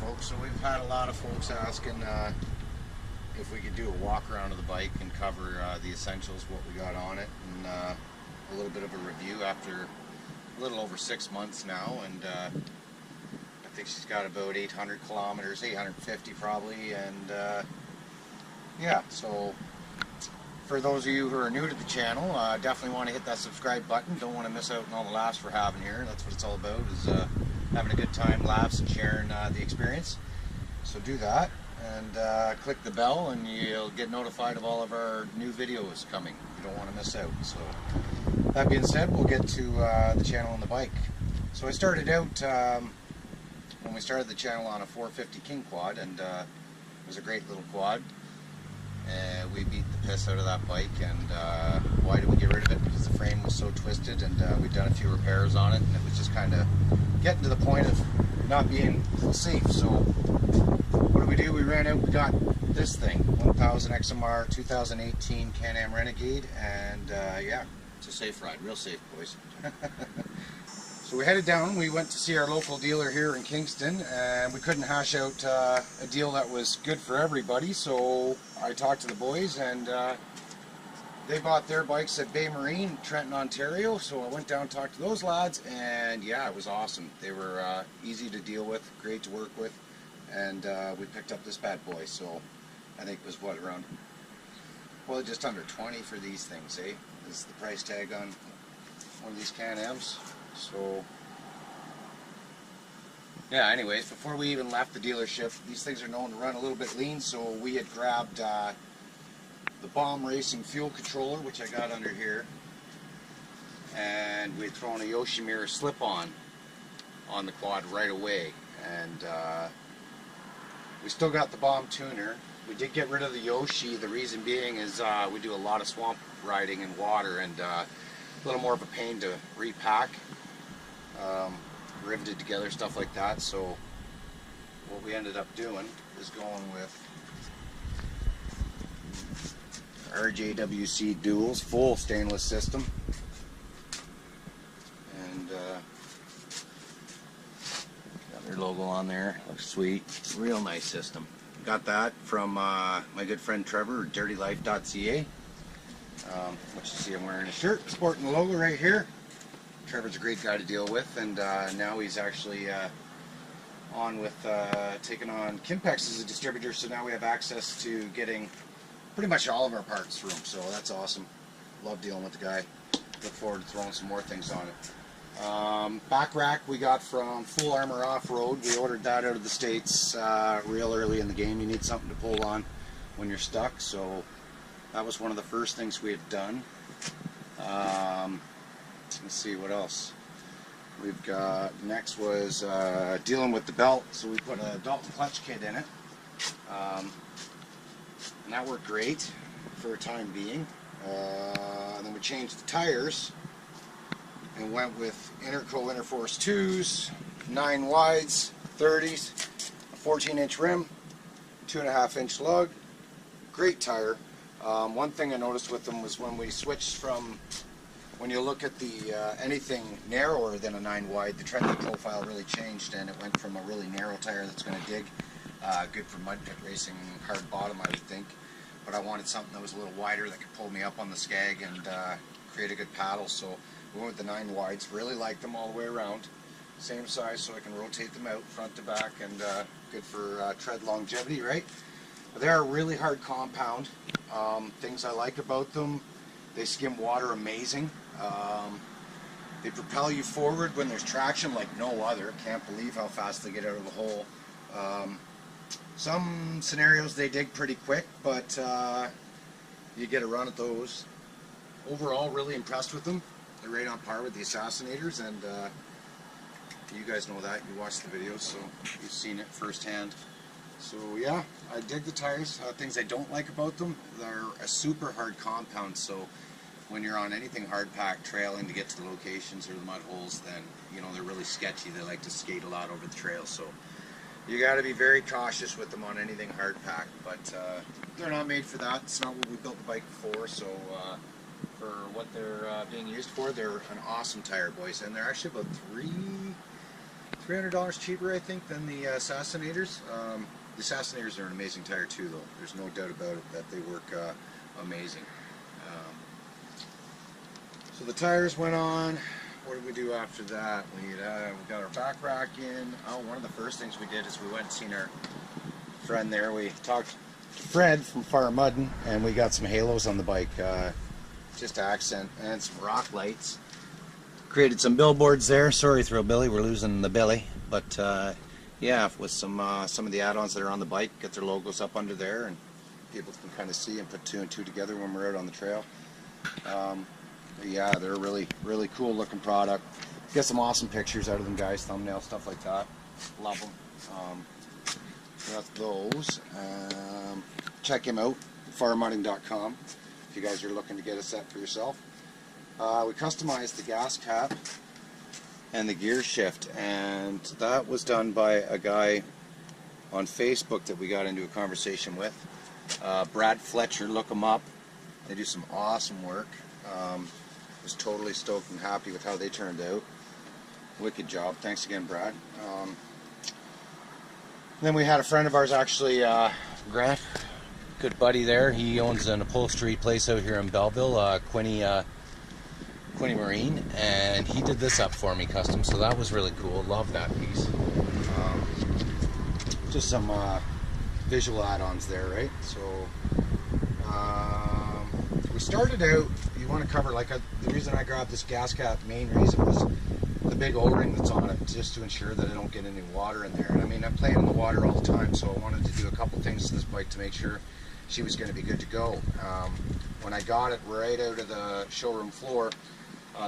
folks. So we've had a lot of folks asking if we could do a walk around of the bike and cover the essentials, what we got on it, and a little bit of a review after a little over 6 months now. And I think she's got about 800 kilometers, 850 probably, and yeah, so for those of you who are new to the channel, definitely want to hit that subscribe button. Don't want to miss out on all the laughs we're having here. That's what it's all about, is having a good time, laughs, and sharing the experience. So do that, and click the bell, and you'll get notified of all of our new videos coming. You don't want to miss out. So that being said, we'll get to the channel and the bike. So I started out, when we started the channel, on a 450 King quad, and it was a great little quad. We beat the piss out of that bike, and why did we get rid of it? Because the frame was so twisted, and we'd done a few repairs on it, and it was just kind of getting to the point of not being safe. So what do? We ran out, we got this thing, 1000 XMR 2018 Can-Am Renegade, and yeah, it's a safe ride, real safe, boys. So we headed down, we went to see our local dealer here in Kingston, and we couldn't hash out a deal that was good for everybody, so I talked to the boys, and they bought their bikes at Bay Marine, Trenton, Ontario. So I went down and talked to those lads, and yeah, it was awesome. They were easy to deal with, great to work with, and we picked up this bad boy. So I think it was, what, around, well, just under 20 for these things, eh? This is the price tag on one of these Can-Ams. So yeah, anyways, before we even left the dealership, these things are known to run a little bit lean, so we had grabbed the Bomb Racing fuel controller, which I got under here, and we had thrown a Yoshimura slip-on the quad right away, and we still got the Bomb tuner. We did get rid of the Yoshi. The reason being is we do a lot of swamp riding in water, and a little more of a pain to repack, riveted together, stuff like that. So what we ended up doing is going with RJWC duals, full stainless system, and got their logo on there. Looks sweet. Real nice system. Got that from my good friend Trevor, dirtylife.ca. What you see, I'm wearing a shirt sporting the logo right here. Trevor's a great guy to deal with, and now he's actually on with taking on Kimpex as a distributor, so now we have access to getting pretty much all of our parts through him, so that's awesome. Love dealing with the guy. Look forward to throwing some more things on it. Back rack we got from Full Armor Offroad. We ordered that out of the States real early in the game. You need something to pull on when you're stuck, so that was one of the first things we had done. Let's see what else we've got. Next was dealing with the belt, so we put a Dalton clutch kit in it, and that worked great for a time being. And then we changed the tires and went with Interco Interforce 2s, 9 wides, 30s, a 14-inch rim, 2.5-inch lug. Great tire. One thing I noticed with them was when we switched from, when you look at the anything narrower than a 9 wide, the trending profile really changed, and it went from a really narrow tire that's going to dig, good for mud pit racing, hard bottom I would think, but I wanted something that was a little wider that could pull me up on the skag and create a good paddle, so we went with the 9 wides. Really like them all the way around, same size, so I can rotate them out front to back, and good for tread longevity, right? But they're a really hard compound. Things I like about them: they skim water amazing. They propel you forward when there's traction like no other. Can't believe how fast they get out of the hole. Some scenarios they dig pretty quick, but you get a run at those. Overall, really impressed with them. They're right on par with the Assassinators, and you guys know that. You watch the videos, so you've seen it firsthand. So yeah, I dig the tires. Things I don't like about them: they're a super hard compound, so when you're on anything hard pack trailing to get to the locations or the mud holes, then you know they're really sketchy. They like to skate a lot over the trail, so you got to be very cautious with them on anything hard pack. But they're not made for that. It's not what we built the bike for. So for what they're being used for, they're an awesome tire, boys, and they're actually about $300 cheaper, I think, than the Assassinators. The Assassinators are an amazing tire too, though. There's no doubt about it that they work amazing. So the tires went on. What did we do after that? We got our back rack in. Oh, one of the first things we did is we went and seen our friend there. We talked to Fred from Fire Muddin, and we got some halos on the bike, just to accent, and some rock lights. Created some billboards there. Sorry, Thrillbilly, we're losing the belly, but yeah, with some of the add-ons that are on the bike, get their logos up under there, and people can kind of see and put two and two together when we're out on the trail. Yeah, they're a really cool looking product. Get some awesome pictures out of them, guys, thumbnails, stuff like that. Love them. That's those. Check him out, firemudding.com, if you guys are looking to get a set for yourself. We customized the gas cap and the gear shift, and that was done by a guy on Facebook that we got into a conversation with. Brad Fletcher, look him up. They do some awesome work. Was totally stoked and happy with how they turned out. Wicked job. Thanks again, Brad. Then we had a friend of ours, actually, Grant, good buddy there. He owns an upholstery place out here in Belleville, Quinny Marine, and he did this up for me custom, so that was really cool. Love that piece. Just some visual add-ons there, right? So we started out, you want to cover, like, the reason I grabbed this gas cap, main reason was the big O-ring that's on it, just to ensure that I don't get any water in there. And I mean, I'm playing in the water all the time, so I wanted to do a couple things to this bike to make sure she was going to be good to go. When I got it right out of the showroom floor,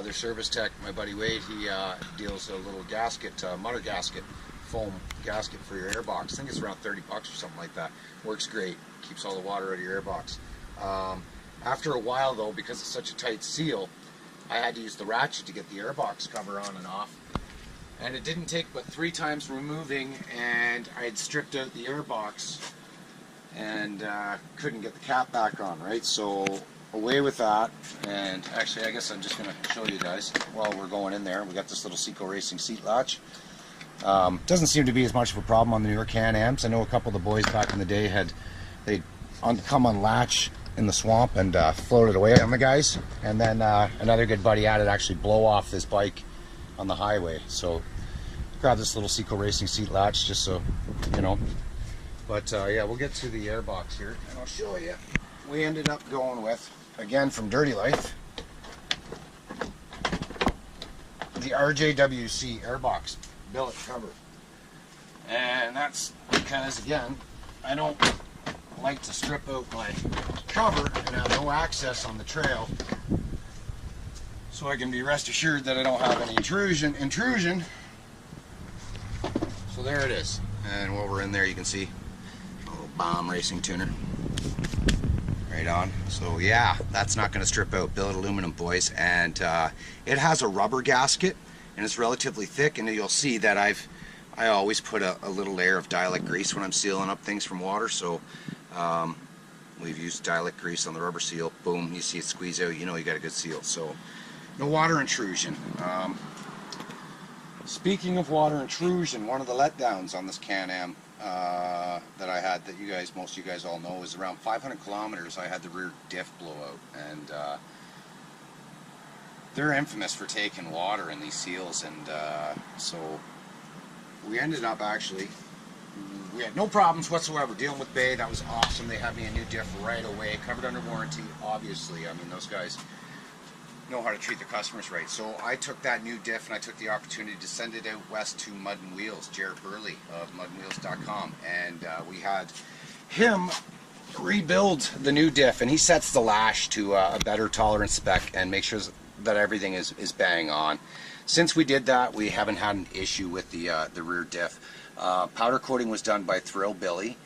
their service tech, my buddy Wade, he deals a little gasket, mutter gasket, foam gasket for your airbox. I think it's around 30 bucks or something like that. Works great, keeps all the water out of your airbox. After a while though, because it's such a tight seal, I had to use the ratchet to get the airbox cover on and off. And it didn't take but 3 times removing, and I had stripped out the airbox and couldn't get the cap back on, right? So away with that. And actually, I guess I'm just going to show you guys while we're going in there. We got this little Seco Racing seat latch. Doesn't seem to be as much of a problem on the newer Can-Ams. I know a couple of the boys back in the day they'd come on latch in the swamp and floated away on the guys, and then another good buddy had it actually blow off this bike on the highway. So grab this little Seco Racing seat latch just so you know. But yeah, we'll get to the airbox here and I'll show you. We ended up going with, again from Dirty Life, the RJWC airbox billet cover. And that's because, again, I don't like to strip out my cover and have no access on the trail, so I can be rest assured that I don't have any intrusion. So there it is, and while we're in there you can see a little bomb racing tuner right on. So yeah, that's not going to strip out. Billet aluminum, boys, and it has a rubber gasket and it's relatively thick, and you'll see that I always put a little layer of dialect grease when I'm sealing up things from water. So we've used dialect grease on the rubber seal. Boom, you see it squeeze out, you know you got a good seal. So no water intrusion. Speaking of water intrusion, one of the letdowns on this Can-Am that I had, that most of you guys all know, is around 500 kilometers I had the rear diff blow out, and they're infamous for taking water in these seals, and so we ended up actually, we had no problems whatsoever dealing with Bay. That was awesome. They had me a new diff right away, covered under warranty, obviously. I mean, those guys know how to treat their customers right. So I took that new diff and I took the opportunity to send it out west to Mud and Wheels, Jared Burley of mudandwheels.com, and we had him rebuild the new diff, and he sets the lash to a better tolerance spec and make sure that everything is bang on. Since we did that, we haven't had an issue with the rear diff. Powder coating was done by Thrillbilly.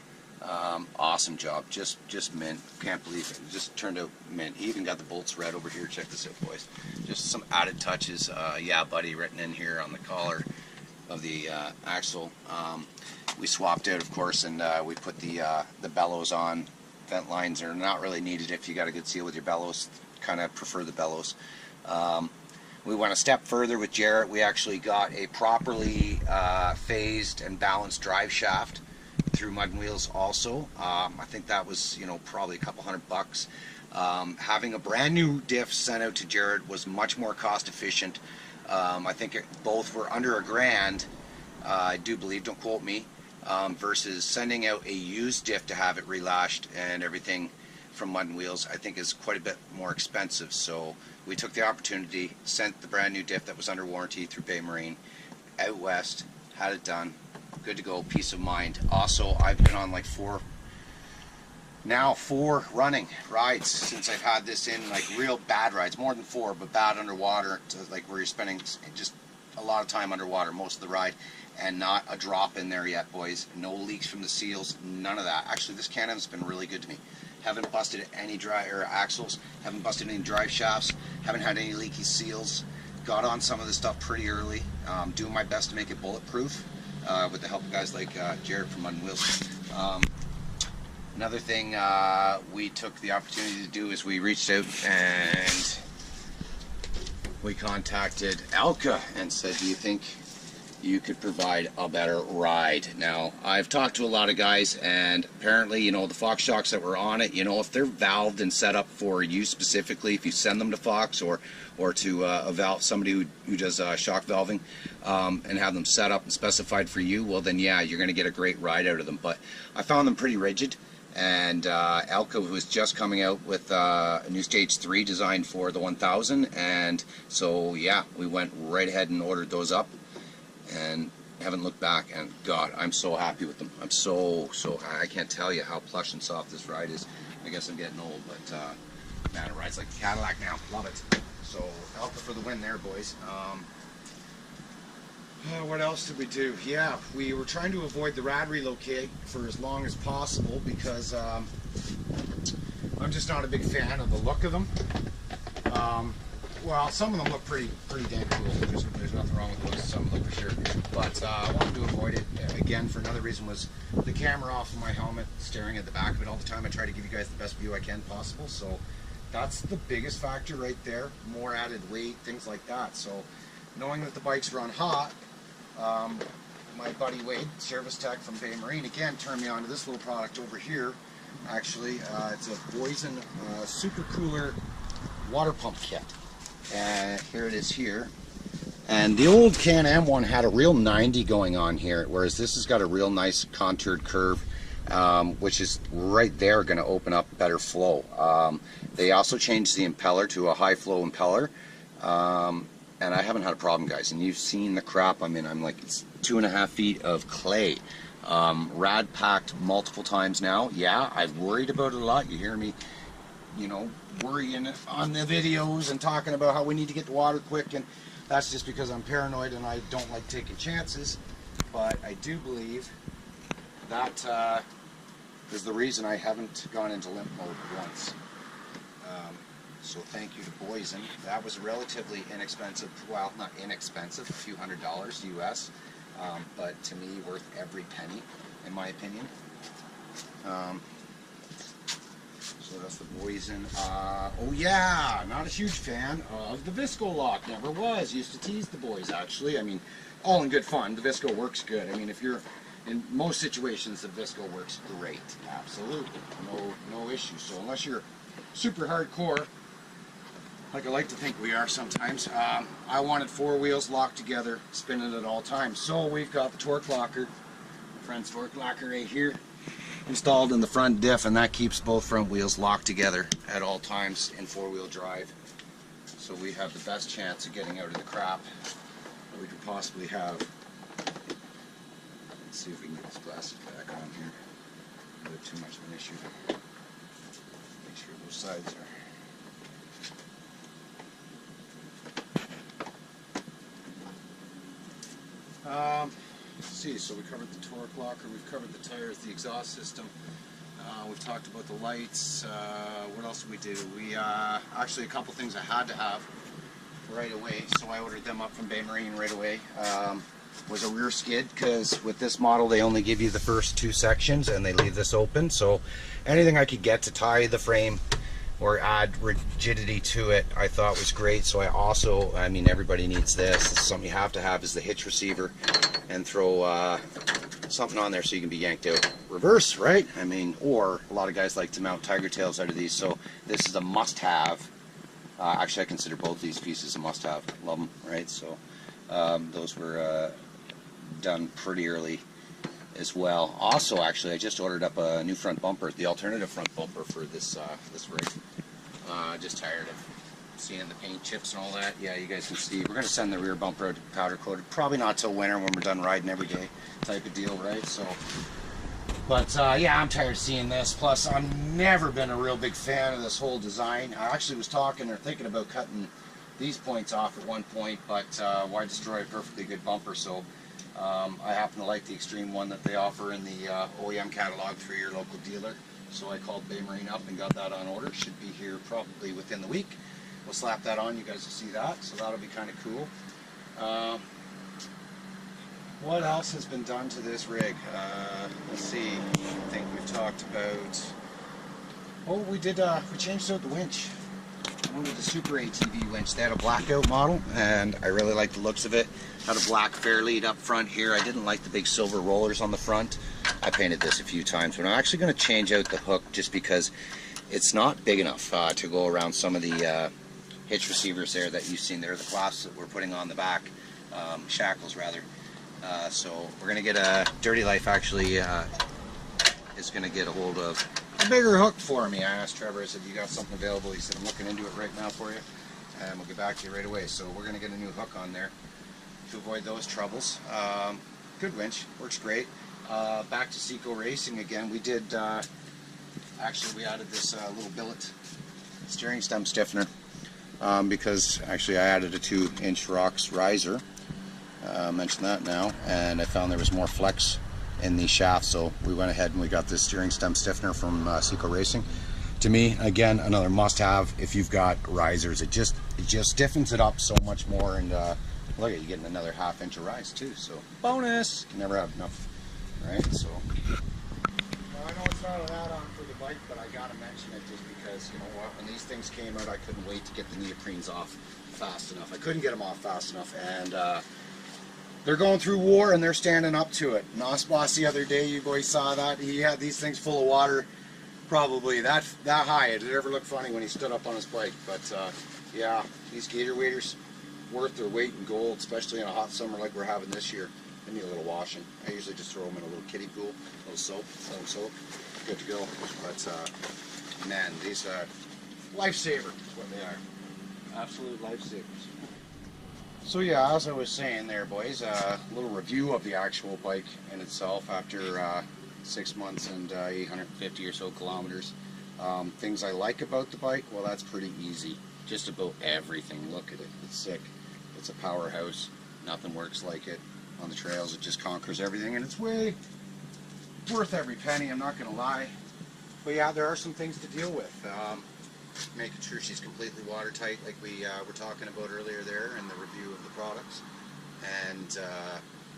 Awesome job, just mint. Can't believe it. It just turned out mint. He even got the bolts red over here. Check this out, boys. Just some added touches. Yeah, buddy, written in here on the collar of the axle. We swapped out, of course, and we put the bellows on. Vent lines are not really needed if you got a good seal with your bellows. Kind of prefer the bellows. We went a step further with Jarrett. We actually got a properly phased and balanced drive shaft through Mud and Wheels also. I think that was, you know, probably a couple $100. Having a brand new diff sent out to Jarrett was much more cost efficient. I think both were under $1,000, I do believe, don't quote me, versus sending out a used diff to have it relashed and everything from Mud and Wheels, I think is quite a bit more expensive. So we took the opportunity, sent the brand new diff that was under warranty through Bay Marine out west, had it done, good to go, peace of mind. Also, I've been on like four running rides since I've had this in, like real bad rides, more than 4, but bad underwater, to like where you're spending just a lot of time underwater most of the ride, and not a drop in there yet, boys. No leaks from the seals, none of that. Actually, this Can-Am's been really good to me. Haven't busted any axles, haven't busted any drive shafts, haven't had any leaky seals. Got on some of this stuff pretty early. Doing my best to make it bulletproof with the help of guys like Jared from Mud and Wheels. Another thing we took the opportunity to do is we reached out and we contacted Alka and said, do you think you could provide a better ride? Now, I've talked to a lot of guys, and apparently, you know, the Fox shocks that were on it, you know, if they're valved and set up for you specifically, if you send them to Fox or to a valve, somebody who does shock valving, and have them set up and specified for you, well then yeah, you're going to get a great ride out of them. But I found them pretty rigid, and Alka was just coming out with a new Stage 3 designed for the 1000, and so yeah, we went right ahead and ordered those up and haven't looked back, and God, I'm so happy with them. I'm so I can't tell you how plush and soft this ride is. I guess I'm getting old, but man, it rides like a Cadillac now. Love it. So Alka for the win there, boys. What else did we do? Yeah, we were trying to avoid the rad relocate for as long as possible because I'm just not a big fan of the look of them. Well, some of them look pretty damn cool. There's nothing wrong with those. Some look for sure. But I wanted to avoid it. Again, for another reason was the camera off of my helmet, staring at the back of it all the time. I try to give you guys the best view I can possible. So that's the biggest factor right there. More added weight, things like that. So knowing that the bikes run hot, my buddy Wade, service tech from Bay Marine, again turned me on to this little product over here. Actually, it's a Boysen super cooler water pump kit. And here it is here. And the old Can-Am one had a real 90 going on here, whereas this has got a real nice contoured curve, which is right there going to open up better flow. They also changed the impeller to a high flow impeller, and I haven't had a problem, guys. And you've seen the crap I'm in. I'm like, it's 2.5 feet of clay. Rad packed multiple times now. Yeah, I've worried about it a lot. You hear me, you know, worrying on the videos and talking about how we need to get the water quick, and that's just because I'm paranoid and I don't like taking chances. But I do believe that is the reason I haven't gone into limp mode once. So thank you to Boysen. That was relatively inexpensive, well, not inexpensive, a few $100s US, but to me worth every penny, in my opinion. So that's the Boysen. Oh yeah, not a huge fan of the Visco lock. Never was. Used to tease the boys, actually. I mean, all in good fun. The Visco works good. I mean, if you're in most situations, the Visco works great. Absolutely, no issue. So unless you're super hardcore, like I like to think we are sometimes, I wanted 4 wheels locked together, spinning at all times. So we've got the torque locker, my friend's torque locker right here, installed in the front diff, and that keeps both front wheels locked together at all times in 4-wheel drive. So we have the best chance of getting out of the crap that we could possibly have. Let's see if we can get this plastic back on here. A bit too much of an issue. Make sure those sides are. Let's see, so we covered the torque locker, we've covered the tires, the exhaust system, we've talked about the lights. What else did we do? We actually, a couple things I had to have right away, so I ordered them up from Bay Marine right away. Was a rear skid, because with this model they only give you the first 2 sections and they leave this open, so anything I could get to tie the frame or add rigidity to it, I thought was great. So I also, I mean, everybody needs this. This is something you have to have, is the hitch receiver, and throw something on there so you can be yanked out reverse, right? I mean, or a lot of guys like to mount tiger tails out of these, so this is a must-have. Actually, I consider both these pieces a must-have. Love them, right? So those were done pretty early as well. Also, actually, I just ordered up a new front bumper, the alternative front bumper for this this rig. Just tired of seeing the paint chips and all that. Yeah, you guys can see. We're going to send the rear bumper out powder coated. Probably not till winter when we're done riding every day, type of deal, right? So, but yeah, I'm tired of seeing this. Plus, I've never been a real big fan of this whole design. I actually was talking or thinking about cutting these points off at one point, but why destroy a perfectly good bumper? So I happen to like the extreme one that they offer in the OEM catalog through your local dealer. So I called Bay Marine up and got that on order. Should be here probably within the week. We'll slap that on, you guys will see that, so that'll be kind of cool. What else has been done to this rig? Let's see, I think we've talked about, oh, we changed out the winch. I went with the Super ATV winch. They had a blackout model, and I really like the looks of it. Had a black fair lead up front here. I didn't like the big silver rollers on the front. I painted this a few times, but I'm actually going to change out the hook just because it's not big enough to go around some of the hitch receivers there that you've seen there, the clasps that we're putting on the back, shackles rather. So we're going to get a Dirty Life actually is going to get a hold of a bigger hook for me. I asked Trevor, I said, you got something available? He said, I'm looking into it right now for you, and we'll get back to you right away. So we're going to get a new hook on there to avoid those troubles. Good winch, works great. Back to Seco Racing again. We did, actually we added this little billet steering stem stiffener. Because actually I added a 2-inch rocks riser, mentioned that now, and I found there was more flex in the shaft, so we went ahead and we got this steering stem stiffener from Seco Racing. To me, again, another must-have if you've got risers. It just stiffens it up so much more, and look at you getting another 1/2 inch of rise too. So bonus, can never have enough, right? So. I know it's not an add-on for the bike, but I gotta mention it just because, you know what, when these things came out, I couldn't wait to get the neoprenes off fast enough. I couldn't get them off fast enough, and they're going through war and they're standing up to it. Nosboss the other day, you boys saw that, he had these things full of water, probably that high. It ever looked funny when he stood up on his bike, but yeah, these gator waders, worth their weight in gold, especially in a hot summer like we're having this year. They need a little washing. I usually just throw them in a little kiddie pool, a little soap, let them soak, good to go. But man, these lifesaver is what they are. Absolute lifesavers. So yeah, as I was saying there, boys, a little review of the actual bike in itself after 6 months and 850 or so kilometers. Things I like about the bike, well, that's pretty easy. Just about everything. Look at it. It's sick. It's a powerhouse. Nothing works like it. On the trails, it just conquers everything, and it's way worth every penny, I'm not going to lie. But yeah, there are some things to deal with. Making sure she's completely watertight, like we were talking about earlier there in the review of the products. And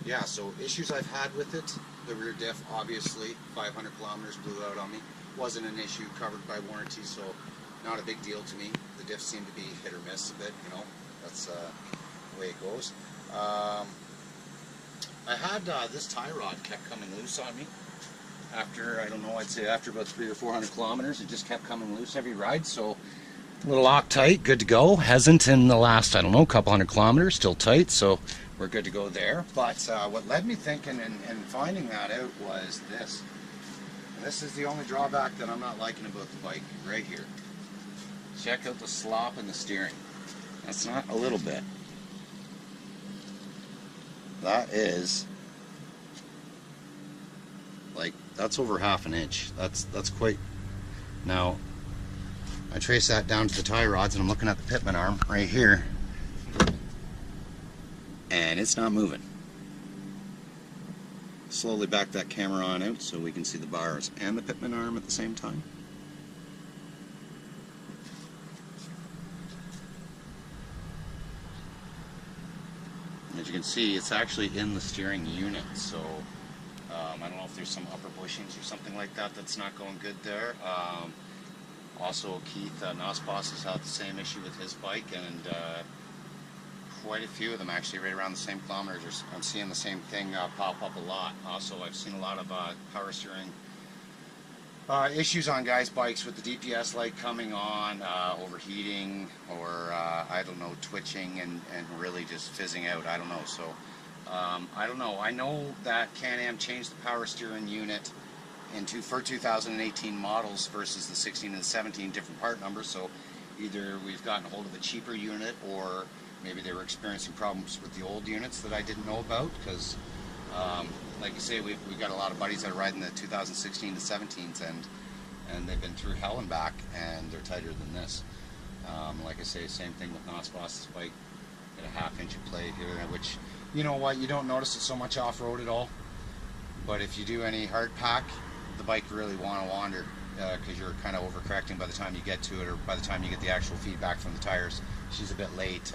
yeah, so issues I've had with it, the rear diff, obviously, 500 kilometers blew out on me. Wasn't an issue, covered by warranty, so not a big deal to me. The diffs seem to be hit or miss a bit, you know, that's the way it goes. I had this tie rod kept coming loose on me after, I don't know, I'd say after about 300 or 400 kilometers. It just kept coming loose every ride, so a little Loctite, good to go. Hasn't in the last, I don't know, couple hundred kilometers, still tight, so we're good to go there. But what led me thinking and finding that out was this. And this is the only drawback that I'm not liking about the bike right here. Check out the slop in the steering. That's not a little bit. That is, like, that's over 1/2 inch. That's quite. Now, I trace that down to the tie rods, and I'm looking at the pitman arm right here, and it's not moving. Slowly back that camera on out so we can see the bars and the pitman arm at the same time. As you can see, it's actually in the steering unit, so I don't know if there's some upper bushings or something like that that's not going good there. Also, Keith Nosbos has had the same issue with his bike, and quite a few of them actually right around the same kilometers. I'm seeing the same thing pop up a lot. Also, I've seen a lot of power steering issues on guys' bikes with the DPS light coming on, overheating, or I don't know, twitching and really just fizzing out. I don't know. So I don't know. I know that Can-Am changed the power steering unit for 2018 models versus the 16 and the 17 different part numbers. So either we've gotten a hold of a cheaper unit, or maybe they were experiencing problems with the old units that I didn't know about, because like you say, we've got a lot of buddies that are riding the 2016 to 17s, and they've been through hell and back, and they're tighter than this. Like I say, same thing with Nosbos's bike. Got a 1/2 inch of plate here, which, you know what, you don't notice it so much off-road at all, but if you do any hard pack, the bike really want to wander, because you're kind of overcorrecting by the time you get to it, or by the time you get the actual feedback from the tires. She's a bit late,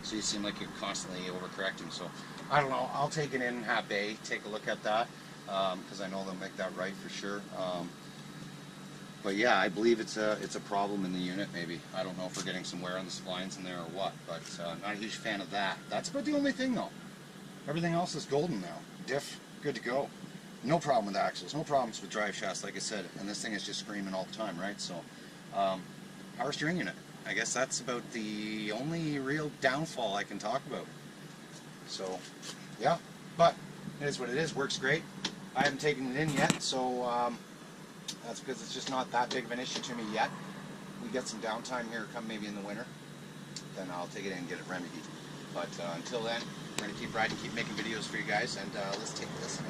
so you seem like you're constantly overcorrecting. So I don't know, I'll take it in Hap A, take a look at that, because I know they'll make that right for sure. But yeah, I believe it's a problem in the unit, maybe. I don't know if we're getting some wear on the splines in there or what, but not a huge fan of that. That's about the only thing though. Everything else is golden now. Diff, good to go. No problem with axles, no problems with drive shafts, like I said, and this thing is just screaming all the time, right? So, power steering unit. I guess that's about the only real downfall I can talk about. So, yeah, but it is what it is, works great. I haven't taken it in yet, so that's because it's just not that big of an issue to me yet. We get some downtime here, come maybe in the winter, then I'll take it in and get it remedied. But until then, we're going to keep riding, keep making videos for you guys, and let's take this in.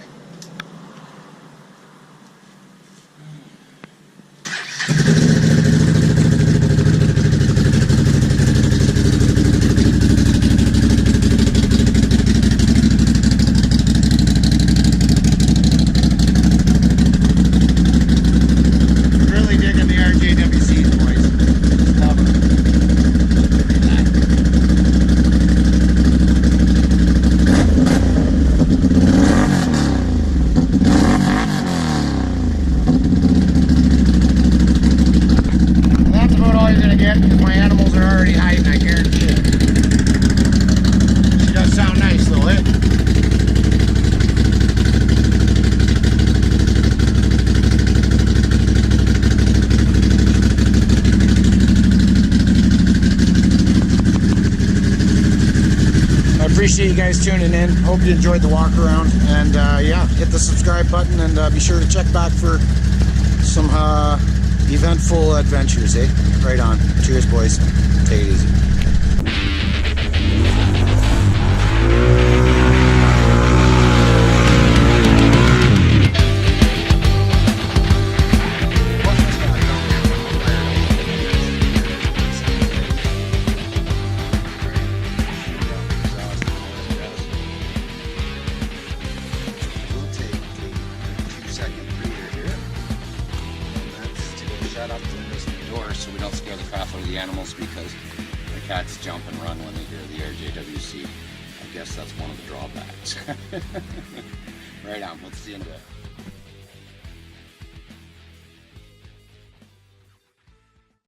Because my animals are already hiding, I guarantee it. She does sound nice though, eh? I appreciate you guys tuning in. Hope you enjoyed the walk around, and yeah, hit the subscribe button, and be sure to check back for some eventful adventures, eh? Right on. Cheers, boys. Take it easy. Up to this door so we don't scare the crap out of the animals, because the cats jump and run when they hear the RJWC. I guess that's one of the drawbacks. Right on, let's see you in a bit.